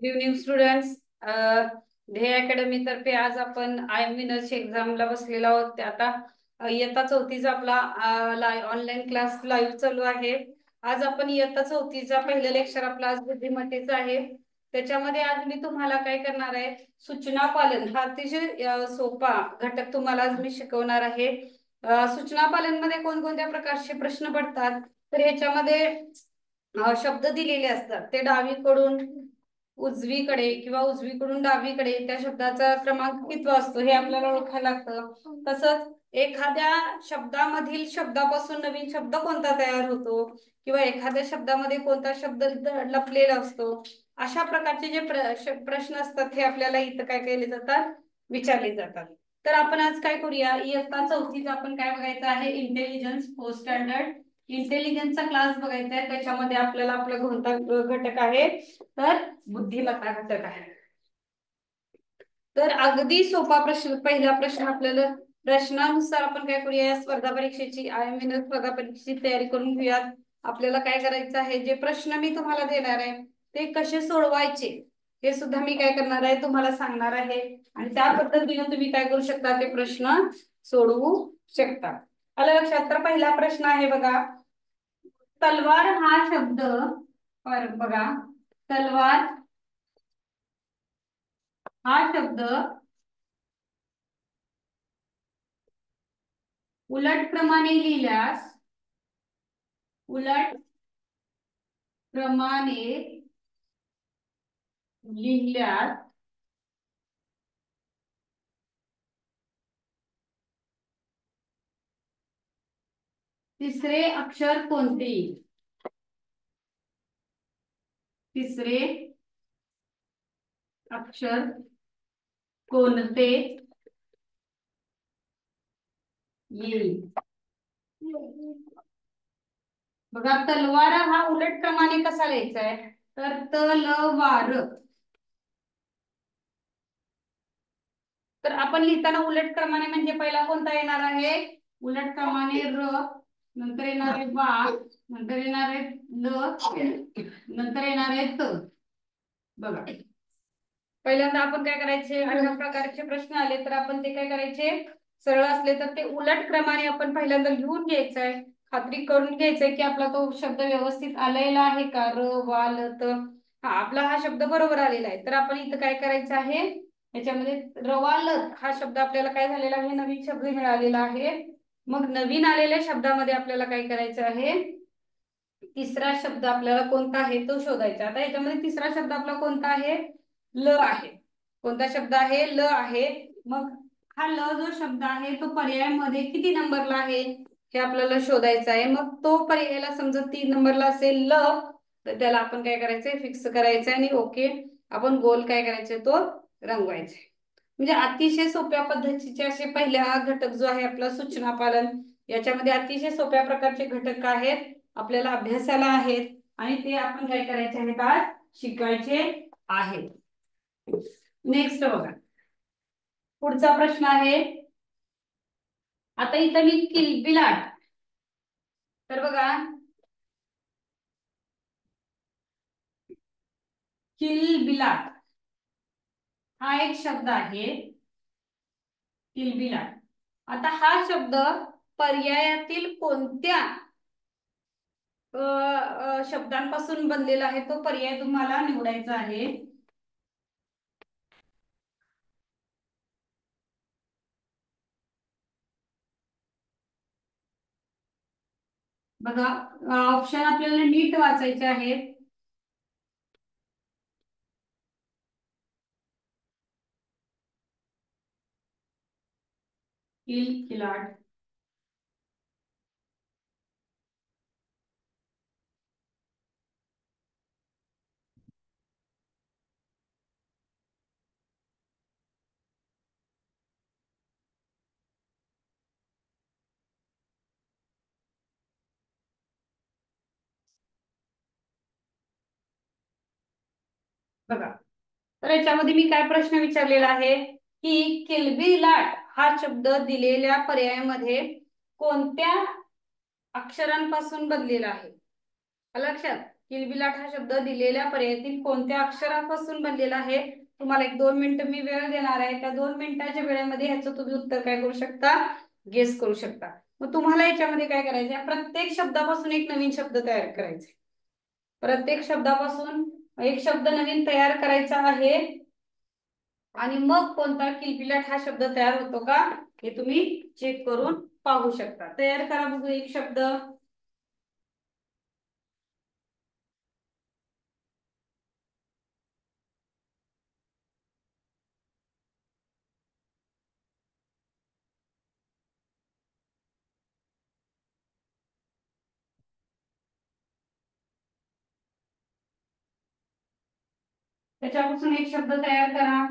Good evening students. ध्येय academy तर्फे आज आपण IMNS एक्झामला बसलेलो आहोत. ते आता इयत्ता चौथीचा आपला ऑनलाईन क्लास लाईव्ह चालू आहे. आज आपण इयत्ता चौथीचा पहिलं लेक्चर आपला आज बुद्धिमत्तेचा आहे. त्याच्यामध्ये आज मी तुम्हाला काय करणार आहे, सूचना पालन हा अतिशय सोपा घटक तुम्हाला आज मी शिकवणार आहे. सूचना पालन मध्ये कोणकोणत्या प्रकारचे प्रश्न पडतात, तर ह्याच्यामध्ये शब्द दिलेले असतात. ते डावीकडून उजवीकडे किंवा उजवीकडून डावीकडे त्या शब्दाचा क्रमांक किती असतो हे आपल्याला ओळखायला लागतं. तसंच एखाद्या शब्दामधील शब्दापासून नवीन शब्द कोणता तयार होतो किंवा एखाद्या शब्दामध्ये कोणता शब्द लपलेला असतो, अशा प्रकारचे जे प्रश्न असतात हे आपल्याला इथं काय केले जातात, विचारले जातात. तर आपण आज काय करूया, इयत्ता चौथीचा आपण काय बघायचं आहे, इंटेलिजन्स पोस्ट स्टँडर्ड इंटेलिजन्सचा क्लास बघायचा आहे. त्याच्यामध्ये आपल्याला आपला कोणता घटक आहे, तर बुद्धिमत्ता घटक आहे. तर अगदी सोपा प्रश्न, पहिला प्रश्न आपल्याला प्रश्नानुसार आपण काय करूया, स्पर्धा परीक्षेची IMNS स्पर्धा परीक्षेची तयारी करून घेऊयात. आपल्याला काय करायचं आहे, जे प्रश्न मी तुम्हाला देणार आहे ते कसे सोडवायचे हे सुद्धा मी काय करणार आहे, तुम्हाला सांगणार आहे. आणि त्या पद्धतीने तुम्ही काय करू शकता, ते प्रश्न सोडवू शकता. आलं लक्षात? तर पहिला प्रश्न आहे बघा, तलवार हा शब्द, बघा तलवार हा शब्द उलट क्रमाने लिहिल्यास, उलट क्रमाने लिहिल्यास तिसरे अक्षर कोणते येईल? तिसरे अक्षर कोणते येईल? बघा, तलवार हा उलट क्रमाने कसा लिहायचा आहे, तर तलवार. तर आपण लिहिताना उलट क्रमाने म्हणजे पहिला कोणता येणार आहे, उलट क्रमाने र, नंतर येणार आहे वा, नंतर येणार आहे ल, नंतर येणार आहे त. बघा, पहिल्यांदा आपण काय करायचे, अशा प्रकारचे प्रश्न आले तर आपण ते काय करायचे, सरळ असले तर ते उलट क्रमाने आपण पहिल्यांदा लिहून घ्यायचंय, खात्री करून घ्यायचंय की आपला तो शब्द व्यवस्थित आलेला आहे का, र वा ल त. हा आपला हा शब्द बरोबर आलेला आहे. तर आपण इथं काय करायचं आहे, याच्यामध्ये रवालत हा शब्द आपल्याला काय झालेला आहे, नवीन शब्द मिळालेला आहे. मग नवीन आलेल्या शब्दामध्ये आपल्याला काय करायचं आहे, तिसरा शब्द आपल्याला कोणता आहे तो शोधायचा. आता याच्यामध्ये तिसरा शब्द आपला कोणता आहे, ल आहे. कोणता शब्द आहे, ल आहे. मग हा ल जो शब्द आहे तो पर्यायामध्ये किती नंबरला आहे हे आपल्याला शोधायचं आहे. मग तो पर्यायाला समजा 3 नंबरला असेल ल, तर त्याला आपण काय करायचंय, फिक्स करायचंय आणि ओके आपण गोल काय करायचंय, तो रंगवायचा. म्हणजे अतिशय सोप्या पद्धतीचे असे पहिला घटक जो आहे आपला सूचना पालन, याच्यामध्ये अतिशय सोप्या प्रकारचे घटक आहेत, आपल्याला अभ्यासाला आहेत आणि ते आपण काय करायचे आहेत, आज शिकायचे आहेत. नेक्स्ट बघा, पुढचा प्रश्न आहे. आता इथं मी किलबिलाट, तर बघा किलबिलाट हा एक शब्द आहे, किलबिलाट. आता हा शब्द पर्यायातील कोणत्या शब्दांपासून बनलेला आहे तो पर्याय तुम्हाला निवडायचा आहे. बघा, ऑप्शन आपल्याला नीट वाचायचे आहेत. किलबिलाट, बघा तर याच्यामध्ये मी काय प्रश्न विचारलेला आहे की किलबिलाट हा शब्द दिलेल्या पर्यायामध्ये कोणत्या अक्षरांपासून बनलेला आहे. लक्षात, किलबिलाट हा शब्द दिलेल्या पर्यायातील कोणत्या अक्षरापासून बनलेला आहे? तुम्हाला एक 2 मिनिटं मी वेळ देणार आहे. त्या 2 मिनिटाच्या वेळेमध्ये ह्याचं तुम्ही उत्तर काय करू शकता? गेस करू शकता. मग तुम्हाला याच्यामध्ये काय करायचं? प्रत्येक शब्दापासून एक नवीन शब्द तयार करायचे. प्रत्येक शब्दापासून एक शब्द नवीन तयार करायचा आहे आणि मग कोणता किलबिलाट हा शब्द तयार होतो का हे तुम्ही चेक करून पाहू शकता. तयार करा बघू एक शब्द. त्याच्यापासून एक शब्द तयार करा.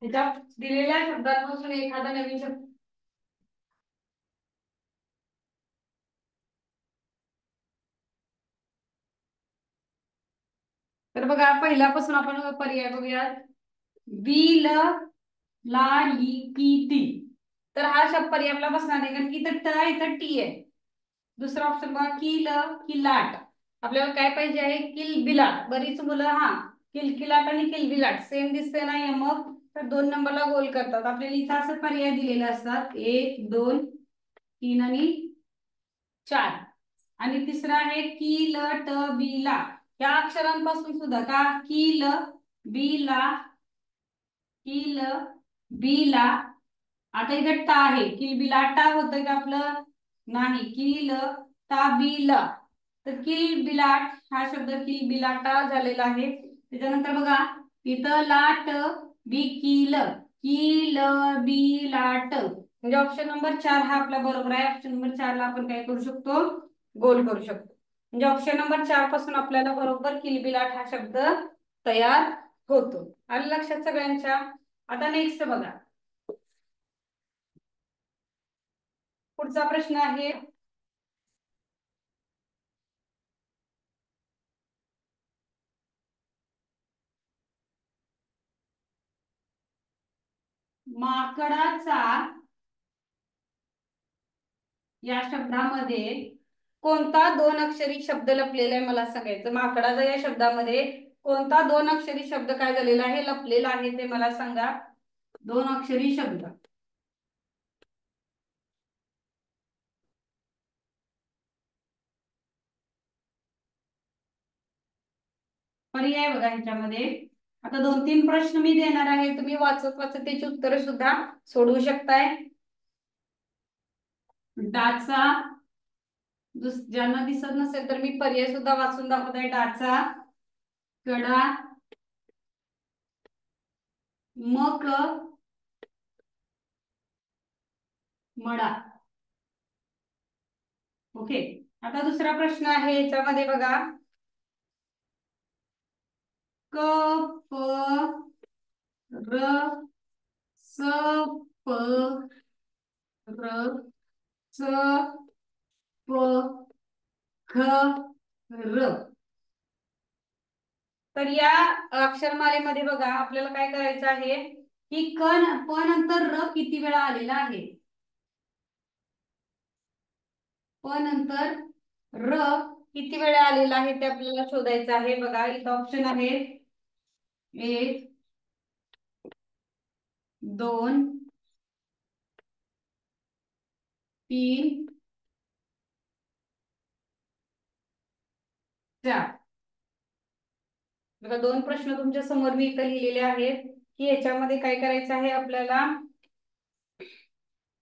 त्याच्या दिलेल्या शब्दांपासून एखादा नवीन शब्द. तर बघा पहिल्यापासून आपण पर्याय बघूयात. बिल ला ली की ती. तर हा शब्द पर्याय आपला बसणार आहे कारण की इथं ट इथं टी आहे. दुसरा ऑप्शन बघा किल किलाट. आपल्याला काय पाहिजे आहे? किलबिलाट. बरीच मुलं किलकिलाट आणि किलबिलाट सेम दिसते नाही मग तर 2 नंबरला गोल करतात. आपल्याला इथं असं पर्याय दिलेले असतात 1 2 3 आणि 4. आणि तिसरा आहे किल ट बिला. या अक्षरांपासून सुद्धा का किल बिला किल बिला. आता इथे टा आहे. किलबिला टा होतं का आपलं? नाही. किल ता बिल. तर किलबिलाट हा शब्द किलबिलाटा झालेला आहे. त्याच्यानंतर बघा इथं लाट बी किल किल बिलाट म्हणजे ऑप्शन नंबर 4 हा आपला बरोबर आहे. ऑप्शन नंबर 4 ला आपण काय करू शकतो? गोल करू शकतो. म्हणजे ऑप्शन नंबर 4 पासून आपल्याला बरोबर किलबिलाट हा शब्द तयार होतो. आलं लक्षात सगळ्यांच्या? आता नेक्स्ट बघा. पुढचा प्रश्न आहे माकडाचा या शब्दामध्ये कोणता 2 अक्षरी शब्द लपलेला आहे मला सांगायचं. माकडाचा या शब्दामध्ये कोणता 2 अक्षरी शब्द काय झालेला आहे? लपलेला आहे ते मला सांगा. 2 अक्षरी शब्द. पर्याय बघा ह्याच्यामध्ये. आता 2-3 प्रश्न मी देणार आहे. तुम्ही वाचत वाचत त्याची उत्तरे सुद्धा सोडवू शकताय. डाचा. ज्यांना दिसत नसेल तर मी पर्याय सुद्धा वाचून दाखवत आहे. डाचा, कडा, मक, मडा. ओके. आता दुसरा प्रश्न आहे याच्यामध्ये बघा. क प र स प र स प ख र. तर या अक्षरमालेमध्ये बघा आपल्याला काय करायचं आहे की प नंतर र किती वेळा आलेला आहे? प नंतर र किती वेळा आलेला आहे ते आपल्याला शोधायचं आहे. बघा इथं ऑप्शन आहे 1 2 3 4. बघा 2 प्रश्न तुमच्या समोर मी इथं लिहिलेले आहेत की याच्यामध्ये काय करायचं आहे आपल्याला.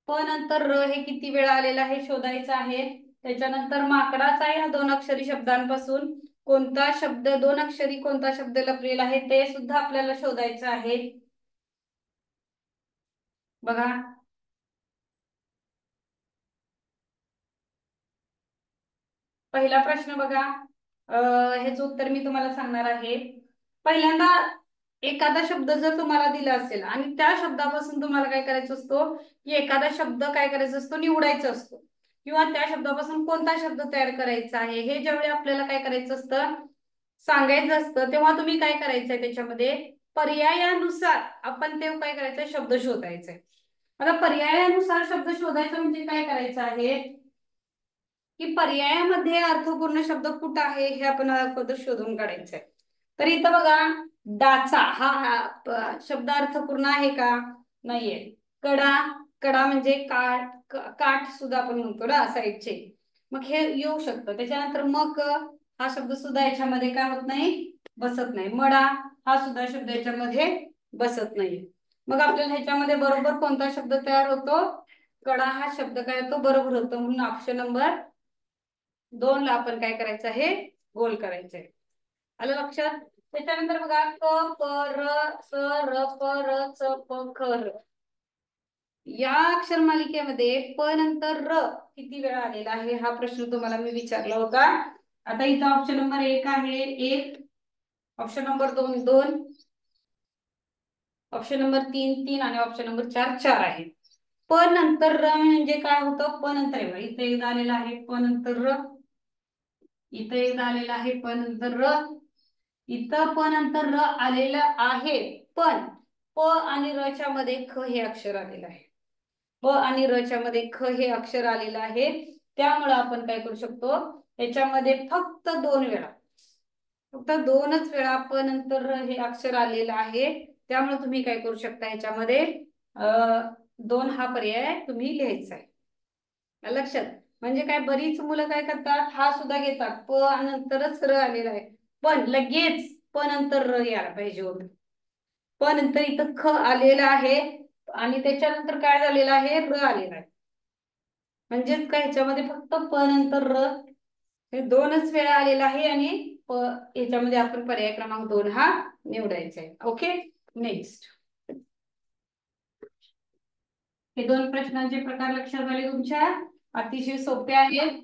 प नंतर र हे किती वेळा आलेलं आहे शोधायचं आहे. त्याच्यानंतर माकडाचा या 2 अक्षरी शब्दांपासून कोणता शब्द 2 अक्षरी कोणता शब्द लपलेला आहे ते सुद्धा आपल्याला शोधायचं आहे. बघा पहिला प्रश्न बघा. ह्याचं उत्तर मी तुम्हाला सांगणार आहे. पहिल्यांदा एखादा शब्द जर तुम्हाला दिला असेल आणि त्या शब्दापासून तुम्हाला काय करायचं असतो की एखादा शब्द काय करायचा असतो? निवडायचा असतो. किंवा त्या शब्दापासून कोणता शब्द तयार करायचा आहे हे ज्यावेळी आपल्याला काय करायचं असतं, सांगायचं असतं, तेव्हा तुम्ही काय करायचंय त्याच्यामध्ये पर्यायानुसार आपण ते काय करायचंय शब्द शोधायचे. आता पर्यायानुसार शब्द शोधायचं म्हणजे काय करायचं आहे की पर्यायामध्ये अर्थपूर्ण शब्द कुठं आहे हे आपण अगोदर शोधून काढायचंय. तर इथं बघा डाचा शब्द अर्थपूर्ण आहे का, नाहीये. कडा, कडा म्हणजे काठ सुद्धा आपण म्हणतो ना साईडचे, मग हे येऊ शकतं. त्याच्यानंतर मग हा शब्द सुद्धा याच्यामध्ये काय होत नाही, बसत नाही. मडा हा सुद्धा शब्द याच्यामध्ये बसत नाही. मग आपल्याला ह्याच्यामध्ये बरोबर कोणता शब्द तयार होतो, कडा हा शब्द काय होतो बरोबर होतो. म्हणून ऑप्शन नंबर 2 ला आपण काय करायचं आहे, गोल करायचंय. आलं लक्षात. त्याच्यानंतर बघा क प र स र प र च प ख र, या अक्षर मालिकेमध्ये प नंतर र किती वेळा आलेला आहे हा प्रश्न तुम्हाला मी विचारला होता. आता इथं ऑप्शन नंबर 1 आहे 1, ऑप्शन नंबर 2 2, ऑप्शन नंबर 3 3 आणि ऑप्शन नंबर 4 4 आहे. प नंतर र म्हणजे काय होतं, प नंतर इथे एकदा आलेला आहे प नंतर र, इथं एकदा आलेला आहे प नंतर र, इथं प नंतर र आलेलं आहे. पण प आणि र च्या मध्ये ख हे अक्षर आलेलं आहे. प आणि र च्या मध्ये ख हे अक्षर आलेलं आहे. त्यामुळे आपण काय करू शकतो, याच्यामध्ये फक्त 2 वेळा, फक्त 2च वेळा प नंतर र हे अक्षर आलेलं आहे. त्यामुळे तुम्ही काय करू शकता, याच्यामध्ये 2 हा पर्याय तुम्ही लिहायचा आहे. लक्षात. म्हणजे काय, बरीच मुलं काय करतात हा सुद्धा घेतात प नंतरच र आलेला आहे, पण लगेच प नंतर र यायला पाहिजे होतं. प नंतर इथं ख आलेला आहे आणि त्याच्यानंतर काय झालेलं आहे, र आलेला आहे. म्हणजेच काय, ह्याच्यामध्ये फक्त प नंतर र हे 2च वेळा आलेला आहे आणि प याच्यामध्ये आपण पर्याय क्रमांक 2 हा निवडायचा आहे. Okay, next. हे 2 प्रश्नांचे प्रकार लक्षात आले तुमच्या, अतिशय सोपे आहेत.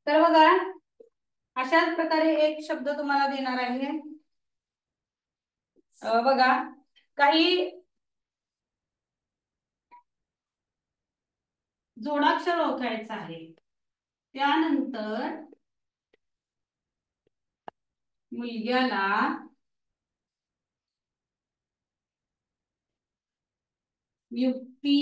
तर बघा अशाच प्रकारे एक शब्द तुम्हाला देणार आहे. बघा काही जोडाक्षर ओळखायचं आहे. त्यानंतर मुलग्याला युक्ती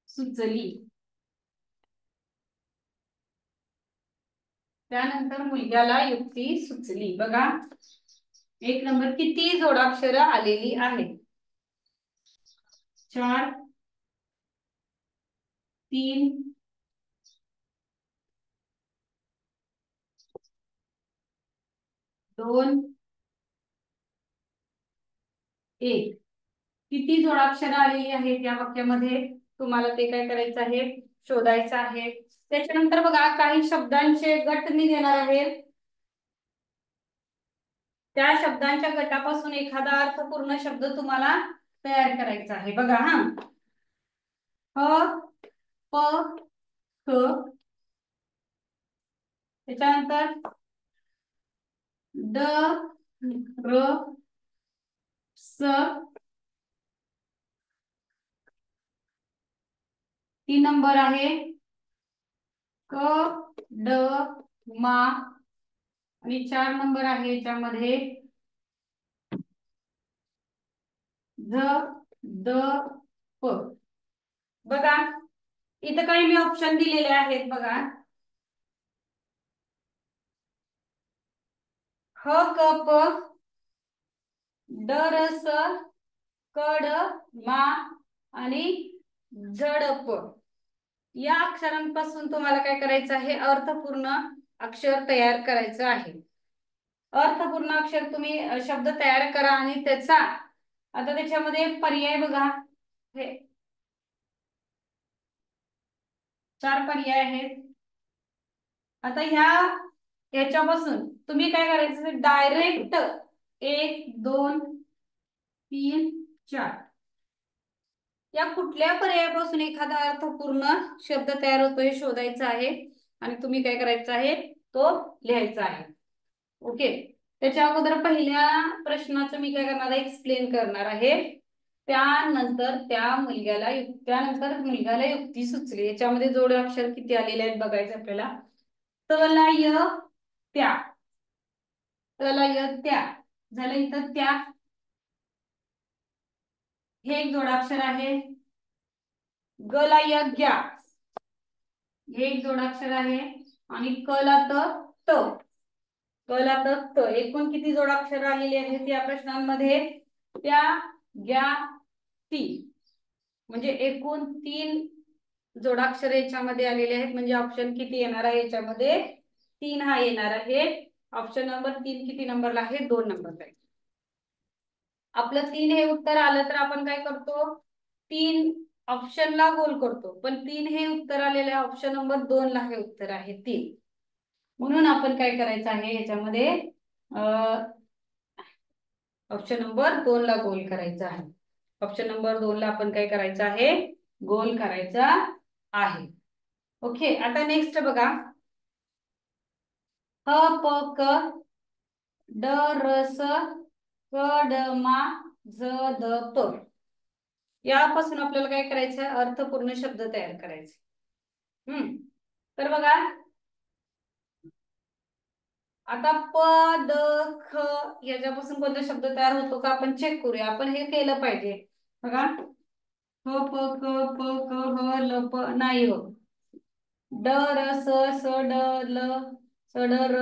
सुचली. त्यानंतर मुलग्याला युक्ती सुचली. बघा 1 नंबर किती जोडाक्षर आलेली आहेत, 4 3 2 1. किती जोडाक्षर आलेली आहेत या वाक्यामध्ये, तुम्हाला ते काय करायचं आहे, शोधायचं आहे. त्याच्यानंतर बघा काही शब्दांचे गट मी देणार आहे. त्या शब्दांच्या गटापासून एखादा अर्थपूर्ण शब्द तुम्हाला तयार करायचा आहे. बघा हा, ह प ख, त्याच्यानंतर ड र स, 3 नंबर आहे क ड मा, आणि 4 नंबर आहे याच्यामध्ये झ द प. बघा इथं काही मी ऑप्शन दिलेले आहेत. बघा ह क प, ड र स, क ड मा आणि झडप, या अक्षरांपासून तुम्हाला काय करायचं आहे, अर्थपूर्ण अक्षर तयार करायचं आहे. अर्थपूर्ण अक्षर तुम्ही शब्द तयार करा आणि त्याचा आता त्याच्यामध्ये पर्याय बघा, हे 4 पर्याय आहेत. आता याच्यापासून तुम्ही काय करायचं, डायरेक्ट 1 2 3 4 या कुठल्या पर्यायापासून एखादा अर्थपूर्ण शब्द तयार होतो हे शोधायचा आहे आणि तुम्ही काय करायचं आहे, तो लिहायचा आहे. ओके, त्याच्या अगोदर पहिल्या प्रश्नाचं मी काय करणार आहे, एक्सप्लेन करणार आहे. त्यानंतर त्यानंतर मुलग्याला युक्ती सुचली. याच्यामध्ये जोड अक्षर किती आलेले आहेत बघायचं आपल्याला. तला य त्या, तला य त्या झालं. इथं त्या हे एक जोडाक्षर आहे. ग ला य ग्या हे एक जोडाक्षर आहे. आणि क ला त, क ला त, एकूण किती जोडाक्षर आलेली आहेत या प्रश्नांमध्ये? त्या, ग्या, ती, म्हणजे एकूण 3 जोडाक्षर याच्यामध्ये आलेले आहेत. म्हणजे ऑप्शन किती येणार आहे याच्यामध्ये? 3 हा येणार आहे. ऑप्शन नंबर 3 किती नंबरला आहे? 2 नंबरला आहे. आपलं 3 हे उत्तर आलं तर आपण काय करतो? 3 ऑप्शनला गोल करतो. पण 3 हे उत्तर आलेलं आहे. ऑप्शन नंबर 2 ला हे उत्तर आहे 3. म्हणून आपण काय करायचं आहे याच्यामध्ये? ऑप्शन नंबर 2 ला गोल करायचा आहे. ऑप्शन नंबर 2 ला आपण काय करायचं आहे? गोल करायचा आहे. ओके. आता नेक्स्ट बघा. ह प क ड र स क ड मा ज द प, यापासून आपल्याला काय करायचं? अर्थपूर्ण शब्द तयार करायचे. तर बघा, आता प द ख याच्यापासून कोणता शब्द तयार होतो का आपण चेक करूया. आपण हे केलं पाहिजे. बघा, ह प क प क ह ल प नाही हो. ड र स स ड ल स ड र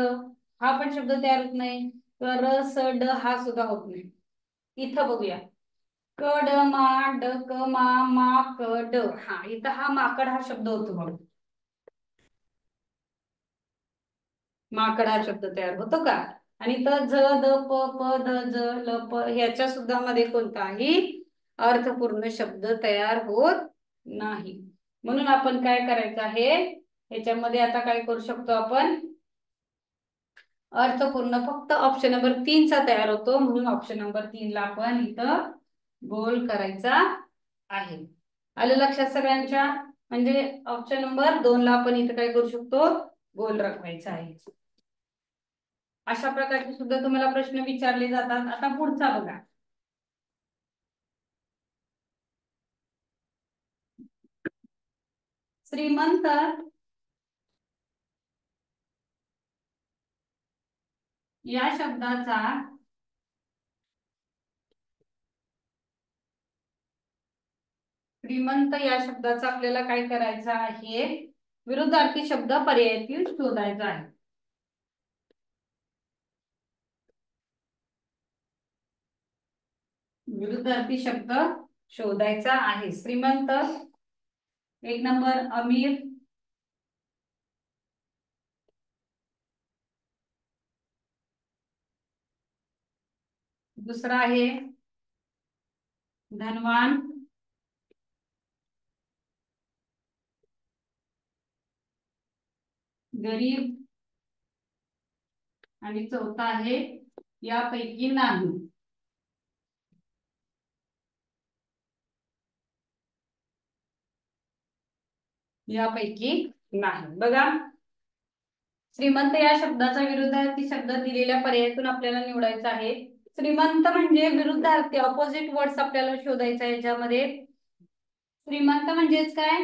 हा पण शब्द तयार होत नाही. किंवा र स ड हा सुद्धा होत नाही. इथं बघूया. क ड मा ड क मा मा क ड, हा इथं हा माकड हा शब्द होतो. म्हणून माकड हा शब्द तयार होतो का? आणि त झ द प प ध ज ल प ह्याच्या सुद्धा मध्ये कोणताही अर्थपूर्ण शब्द तयार होत नाही. म्हणून आपण काय करायचं आहे याच्यामध्ये? आता काय करू शकतो आपण? अर्थपूर्ण फक्त ऑप्शन नंबर 3 चा तयार होतो. म्हणून ऑप्शन नंबर 3 ला आपण इथं गोल करायचा आहे. आलं लक्षात सगळ्यांच्या? म्हणजे ऑप्शन नंबर 2 ला आपण इथं काय करू शकतो? गोल रखवायचा आहे. अशा प्रकारचे सुद्धा तुम्हाला प्रश्न विचारले जातात. आता पुढचा बघा. श्रीमंत या शब्दाचा श्रीमंत या शब्दाचा आपल्याला काय करायचं आहे? विरुद्धार्थी शब्द पर्यायातील शोधायचा आहे. विरुद्धार्थी शब्द शोधायचा आहे. श्रीमंत 1 नंबर, अमीर, दुसरा आहे धनवान, गरीब, आणि चौथा आहे यापैकी नाही. यापैकी नाही. बघा, श्रीमंत या शब्दाचा विरुद्धार्थी शब्द दिलेल्या पर्यायातून आपल्याला निवडायचा आहे. श्रीमंत म्हणजे विरुद्धार्थी ऑपोजिट वर्ड्स आपल्याला शोधायचा आहे. याच्यामध्ये श्रीमंत म्हणजेच काय?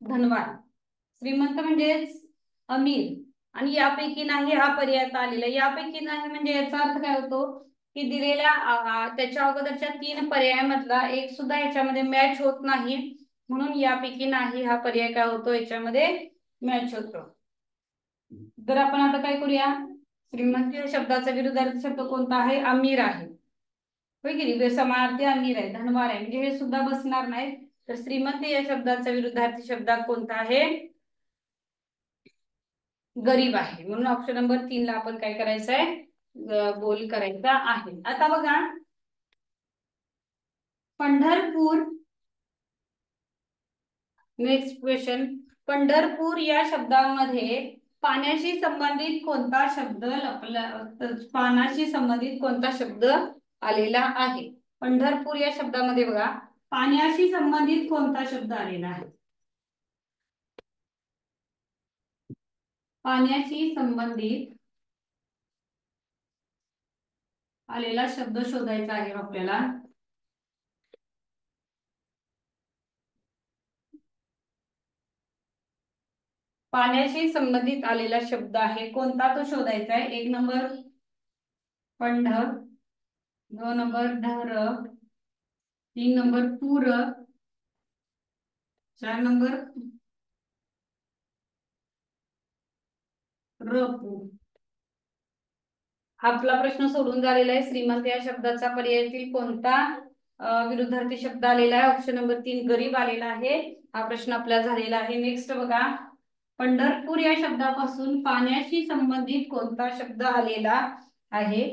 धनवान. श्रीमंत म्हणजेच अमीर. आणि यापैकी नाही हा पर्याय आलेला. यापैकी नाही म्हणजे याचा अर्थ काय होतो की दिलेल्या त्याच्या अगोदरच्या 3 पर्यायामधला एक सुद्धा याच्यामध्ये मॅच होत नाही. म्हणून यापैकी नाही हा पर्याय काय होतो याच्यामध्ये मॅच होतो. तर आपण आता काय करूया? श्रीमंत या शब्दाचा विरुद्धार्थी शब्द कोणता आहे? अमीर आहे. होय की नाही? समानार्थी अमीर आहे, धनवान आहे, म्हणजे हे सुद्धा बसणार नाही. तर श्रीमंत या शब्दाचा विरुद्धार्थी शब्द कोणता आहे? गरीब आहे. म्हणून ऑप्शन नंबर 3 ला आपण काय करायचं आहे? गोल करायचा आहे. आता बघा, पंढरपूर, नेक्स्ट क्वेश्चन. पंढरपूर या शब्दामध्ये पाण्याशी संबंधित कोणता शब्द पाण्याशी संबंधित कोणता शब्द आलेला आहे? पंढरपूर या शब्दामध्ये बघा पाण्याशी संबंधित कोणता शब्द आलेला आहे? पाण्याशी संबंधित आलेला शब्द शोधायचा आहे आपल्याला. पाण्याशी संबंधित आलेला शब्द आहे कोणता तो शोधायचा आहे. 1 नंबर पंढ, 2 नंबर ढर, 3 नंबर पूर, 4 नंबर रपू. आपला प्रश्न सोडून झालेला आहे. श्रीमंत या शब्दाचा पर्यायातील कोणता विरुद्धार्थी शब्द आलेला आहे. ऑप्शन नंबर 3 गरीब आलेला आहे. हा प्रश्न आपला झालेला आहे. नेक्स्ट बघा, पंढरपूर या शब्दापासून पाण्याशी संबंधित कोणता शब्द आलेला आहे.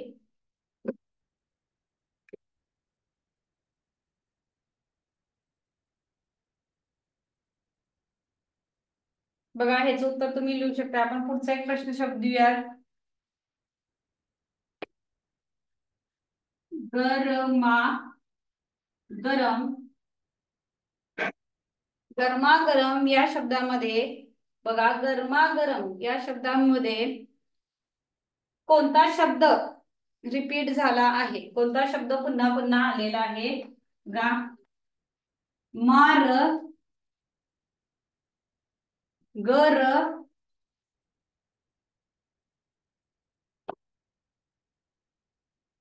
बघा ह्याचं उत्तर तुम्ही लिहू शकता. आपण पुढचा एक प्रश्न शब्द देऊया. गरमा गरम, गरमागरम या शब्दामध्ये बघा, गरमागरम या शब्दामध्ये कोणता शब्द रिपीट झाला आहे. कोणता शब्द पुन्हा पुन्हा आलेला आहे. गा मार, गर,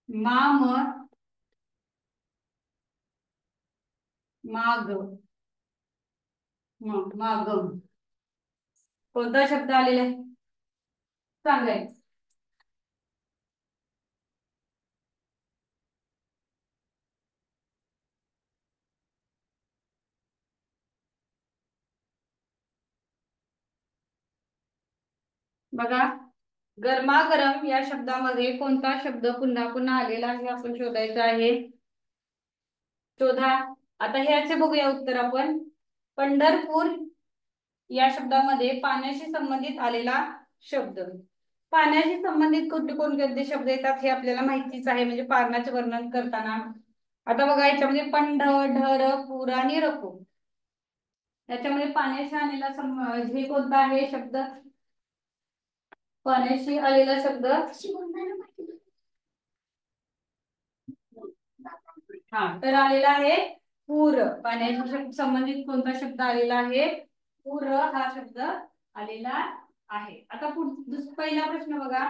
माम, माग, मागम. कोणता शब्द आलेला आहे सांगायचं. बघा, गरमागरम या शब्दामध्ये कोणता शब्द पुन्हा पुन्हा आलेला आहे आपण शोधायचा आहे. शोधा. आता ह्याचे बघूया उत्तर आपण. पंढरपूर या शब्दामध्ये पाण्याशी संबंधित आलेला शब्द. पाण्याशी संबंधित कोणते कोणते शब्द येतात हे आपल्याला माहितीच आहे, म्हणजे पाण्याचे वर्णन करताना. आता बघा याच्यामध्ये पंढ, ढर, पूर आणि रपू. याच्यामध्ये पाण्याशी आलेला हे कोणता आहे शब्द. पाण्याशी आलेला शब्द हा तर आलेला आहे पूर. पाण्याशी संबंधित कोणता शब्द आलेला आहे. पूर हा शब्द आलेला आहे. आता पहिला प्रश्न बघा.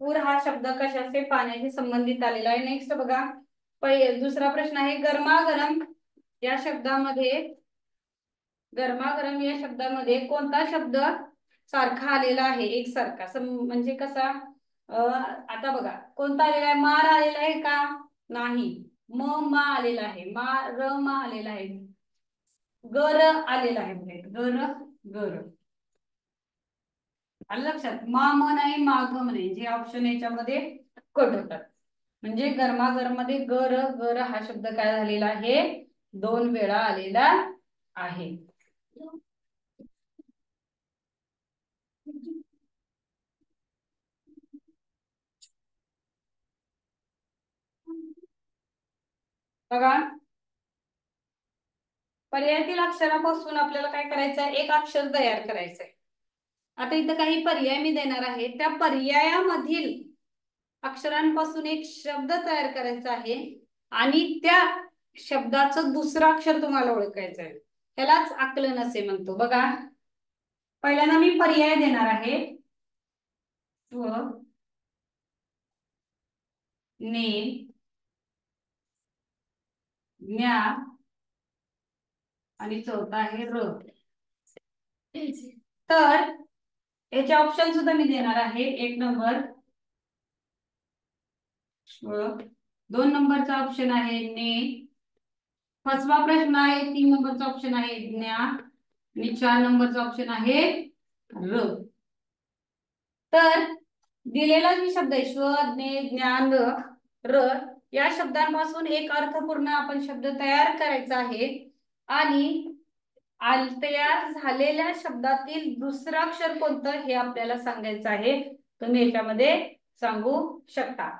पूर हा शब्द कशाचे पाण्याशी संबंधित आलेला आहे. नेक्स्ट बघा, दुसरा प्रश्न आहे. गरमागरम या शब्दामध्ये, गरमागरम या शब्दामध्ये कोणता शब्द सारखा आलेला आहे. एकसारखा म्हणजे कसा. आता बघा कोणता आलेला आहे. मार आलेला आहे का नाही. मा आलेला आहे. मा आलेला आहे. गर आलेला आहे. गर गर आलं लक्षात. म नाही, माग नाही, जे ऑप्शन याच्यामध्ये कट होतात. म्हणजे गरमागरम मध्ये गर गर हा शब्द काय झालेला आहे. 2 वेळा आलेला आहे. बघा, पर्यायातील अक्षरापासून आपल्याला काय करायचं आहे. एक अक्षर तयार करायचं आहे. आता इथं काही पर्याय मी देणार आहे. त्या पर्यायामधील अक्षरांपासून एक शब्द तयार करायचा आहे आणि त्या शब्दाचं दुसरं अक्षर तुम्हाला ओळखायचं आहे. त्यालाच आकलन असे म्हणतो. बघा, पहिल्यांदा मी पर्याय देणार आहे. स्व, ने, ज्ञा आणि चौथा आहे र. तर याचे ऑप्शन सुद्धा मी देणार आहे. 1 नंबर स्व, 2 नंबरचा ऑप्शन आहे ने, 5वा प्रश्न आहे 3 नंबरचा ऑप्शन आहे ज्ञा आणि 4 नंबरचा ऑप्शन आहे र. तर दिलेला जो शब्द आहे स्व, ज्ञे, ज्ञान, र या शब्दांपासून एक अर्थपूर्ण आपण शब्द तयार करायचा आहे आणि तयार झालेल्या शब्दातील दुसरं अक्षर कोणतं हे आपल्याला सांगायचं आहे. तुम्ही याच्यामध्ये सांगू शकता.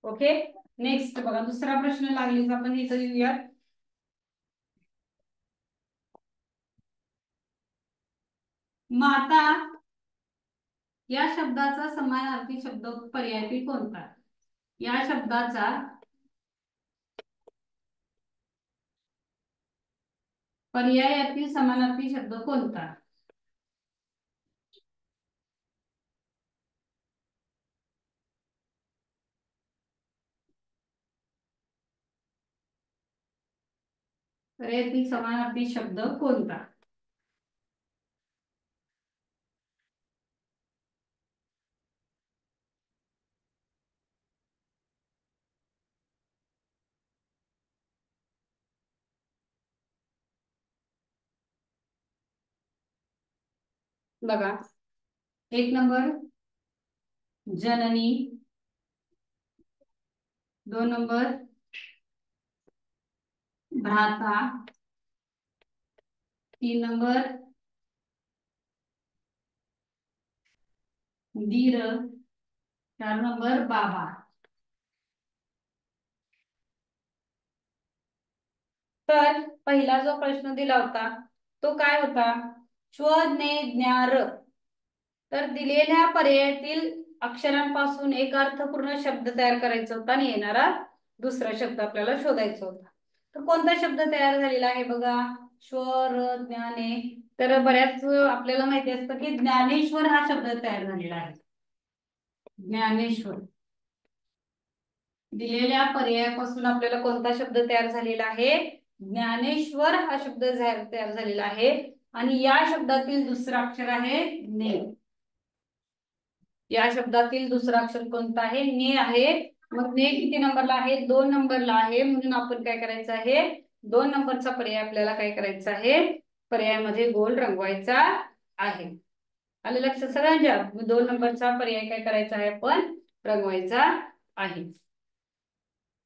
ओके. नेक्स्ट बघा, दुसरा प्रश्न लागलीच आपण इथं लिहूया. माता या शब्दाचा समानार्थी शब्द पर्यायी कोणता. या शब्दाचा पर्यायातील समानार्थी शब्द कोणता? पर्यायातील समानार्थी शब्द कोणता? बघा, 1 नंबर जननी, 2 नंबर भ्राता, 3 नंबर दीर, 4 नंबर बाबा. तर पहिला जो प्रश्न दिला होता तो काय होता? ज्ञे ज्ञार. तर दिलेल्या पर्यायातील अक्षरांपासून एक अर्थपूर्ण शब्द तयार करायचा होता आणि येणारा दुसरा शब्द आपल्याला शोधायचा होता. तर कोणता शब्द तयार झालेला आहे बघा? श्वर ज्ञाने. तर बऱ्याच आपल्याला माहिती असतं की ज्ञानेश्वर हा शब्द तयार झालेला आहे. ज्ञानेश्वर. दिलेल्या पर्यायापासून आपल्याला कोणता शब्द तयार झालेला आहे? ज्ञानेश्वर हा शब्द तयार झालेला आहे. आणि या शब्दातील दुसरा अक्षर आहे ने. या शब्दातील दुसरा अक्षर कोणता आहे? ने आहे. मग ने किती नंबरला आहे? 2 नंबरला आहे. म्हणून आपण काय करायचं आहे? 2 नंबरचा पर्याय आपल्याला काय करायचा आहे? पर्यायामध्ये गोल रंगवायचा आहे. आलं लक्षात सगळ्यांच्या? 2 नंबरचा पर्याय काय करायचा आहे? आपण रंगवायचा आहे.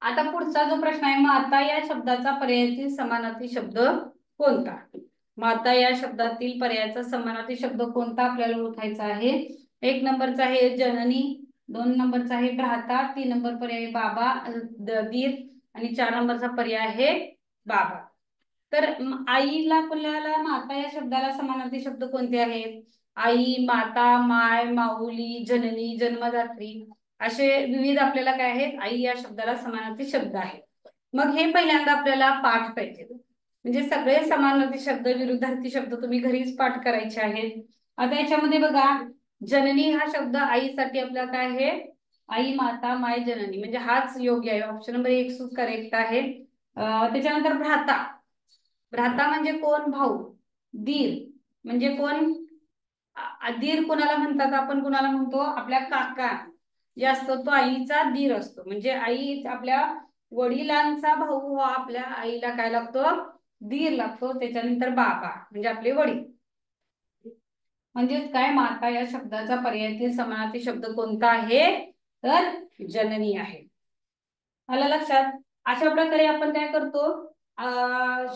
आता पुढचा जो प्रश्न आहे, माता या शब्दाचा पर्यायातील समानार्थी शब्द कोणता? माता या शब्दातील पर्यायाचा समानार्थी शब्द कोणता आपल्याला ओळखायचा आहे? 1 नंबरचा आहे जननी, 2 नंबरचा आहे भ्राता, 3 नंबर पर्याय बाबा दीर आणि 4 नंबरचा पर्याय आहे बाबा. तर आईला आपल्याला माता या शब्दाला समानार्थी शब्द कोणते आहेत? आई, माता, माय, माऊली, जननी, जन्मदात्री असे विविध आपल्याला काय आहेत? आई या शब्दाला समानार्थी शब्द आहेत. मग हे पहिल्यांदा आपल्याला पाठ पाहिजे. म्हणजे सगळे समानार्थी शब्द विरुद्धार्थी शब्द तुम्ही घरीच पाठ करायचे आहेत. आता याच्यामध्ये बघा, जननी हा शब्द आईसाठी आपला काय आहे? आई, माता, माय, जननी म्हणजे हाच योग्य आहे. ऑप्शन नंबर 1 करेक्ट आहे. त्याच्यानंतर भ्राता. भ्राता म्हणजे कोण? भाऊ. दीर म्हणजे कोण? दीर कोणाला म्हणतात? आपण कोणाला म्हणतो? आपल्या काका जे असतो तो आईचा दीर असतो. म्हणजे आई आपल्या वडिलांचा भाऊ हा आपल्या आईला काय लागतो? दीर लागतो. त्याच्यानंतर बाबा म्हणजे आपले वडील. म्हणजेच काय? माता या शब्दाचा पर्यायातील समानार्थी शब्द कोणता आहे? तर जननी आहे. आलं लक्षात? अशा प्रकारे आपण काय करतो?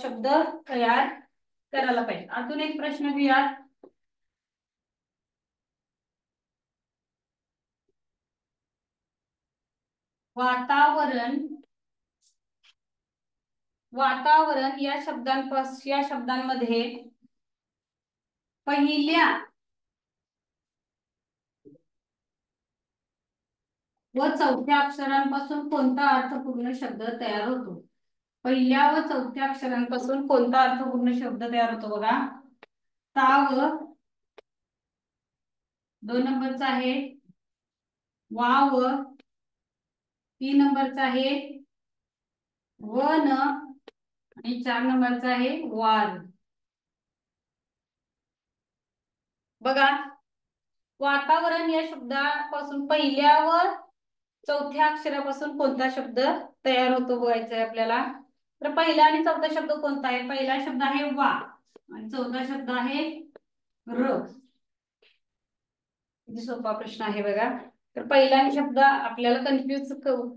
शब्द तयार करायला पाहिजे. अजून एक प्रश्न घेऊयात. वातावरण. वातावरण या शब्दांमध्ये पहिल्या व चौथ्या अक्षरांपासून कोणता अर्थपूर्ण शब्द तयार होतो? पहिल्या व चौथ्या अक्षरांपासून कोणता अर्थपूर्ण शब्द तयार होतो? बघा, ताव 2 नंबरचा आहे, वाव 3 नंबरचा आहे, वन आणि 4 नंबरचा आहे वार. बघा, वातावरण या शब्दापासून पहिल्या व चौथ्या अक्षरापासून कोणता शब्द तयार होतो बघायचा आहे आपल्याला. तर पहिला आणि चौथा शब्द कोणता आहे? पहिला शब्द आहे वा आणि चौथा शब्द आहे र. किती सोपा प्रश्न आहे बघा. तर पहिला शब्द आपल्याला कन्फ्युज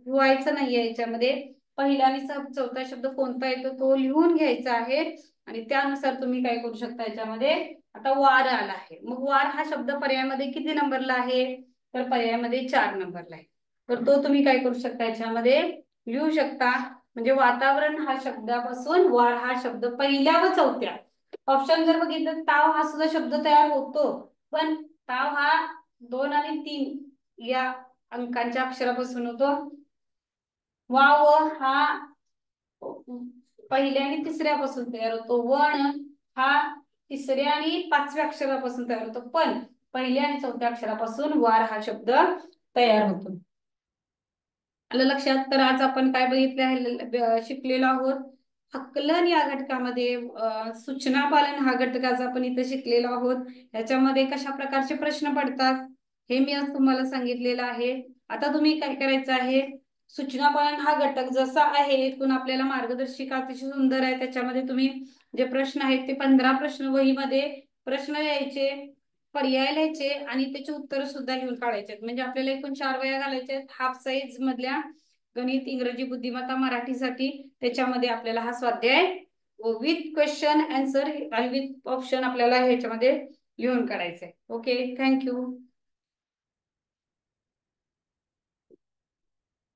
व्हायचं नाहीये. याच्यामध्ये पहिला आणि चौथा शब्द कोणता येतो तो लिहून घ्यायचा आहे आणि त्यानुसार तुम्ही काय करू शकता याच्यामध्ये. आता वार आला आहे. मग वार हा शब्द पर्यायामध्ये किती नंबरला आहे? तर पर्यायामध्ये 4 नंबरला आहे. तर तो तुम्ही काय करू शकता याच्यामध्ये लिहू शकता. म्हणजे वातावरण हा शब्दापासून वार हा शब्द पहिल्या व चौथ्या. ऑप्शन जर बघितलं ताव हा सुद्धा शब्द तयार होतो, पण ताव हा 2 आणि 3 या अंकांच्या अक्षरापासून होतो वाव हा पहिल्या आणि तिसऱ्यापासून तयार होतो. वण हा तिसऱ्या आणि पाचव्या अक्षरापासून तयार होतो. पण पहिल्या आणि चौथ्या अक्षरापासून वार हा शब्द तयार होतो. आलं लक्षात? तर आज आपण काय बघितले आहे, शिकलेलो आहोत. आकलन या घटकामध्ये सूचना पालन हा घटकाचा आपण इथे शिकलेलो आहोत. याच्यामध्ये कशा प्रकारचे प्रश्न पडतात हे मी आज तुम्हाला सांगितलेलं आहे. आता तुम्ही काय करायचं आहे, सूचना पालन हा घटक जसा आहे एकूण आपल्याला मार्गदर्शिका अतिशय सुंदर आहे. त्याच्यामध्ये तुम्ही जे प्रश्न आहेत ते 15 प्रश्न वहीमध्ये प्रश्न यायचे, पर्याय लिहायचे आणि त्याची उत्तर सुद्धा लिहून काढायचे. म्हणजे आपल्याला एकूण 4 वह्या घालायच्या आहेत. हाफ साईज मधल्या गणित, इंग्रजी, बुद्धिमत्ता, मराठीसाठी. त्याच्यामध्ये आपल्याला हा स्वाध्याय विथ क्वेश्चन आन्सर आणि विथ ऑप्शन आपल्याला ह्याच्यामध्ये लिहून काढायचंय. Okay, thank you.